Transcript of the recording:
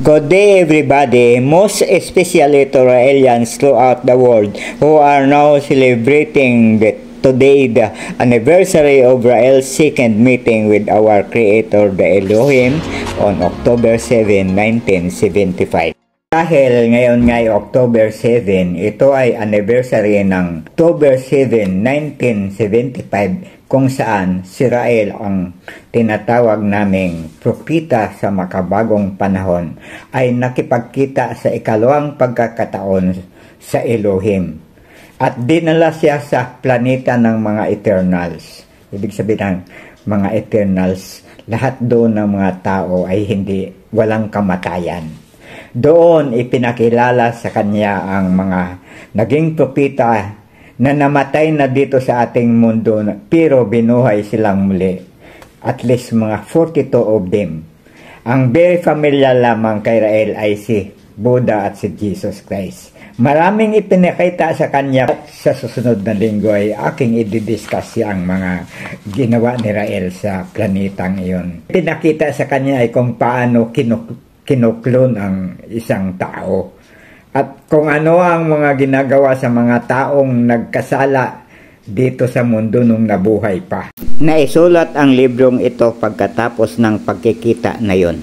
Good day everybody, most especially to Raelians throughout the world who are now celebrating today the anniversary of Rael's second meeting with our Creator the Elohim on October 7, 1975. Dahil ngayon ngay October 7, ito ay anniversary ng October 7, 1975 kung saan si Rael ang tinatawag naming propeta sa makabagong panahon ay nakipagkita sa ikalawang pagkakataon sa Elohim at dinala siya sa planeta ng mga Eternals. Ibig sabihin ng mga Eternals, lahat doon ng mga tao ay walang kamatayan. Doon ipinakilala sa kanya ang mga naging propeta na namatay na dito sa ating mundo pero binuhay silang muli. At least mga 42 of them. Ang very familiar lamang kay Rael ay si Buddha at si Jesus Christ. Maraming ipinakita sa kanya. Sa susunod na linggo ay aking i-discuss ang mga ginawa ni Rael sa planetang iyon. Pinakita sa kanya ay kung paano kinuklon ang isang tao at kung ano ang mga ginagawa sa mga taong nagkasala dito sa mundo nung nabuhay pa. Naisulat ang librong ito pagkatapos ng pagkikita na yon.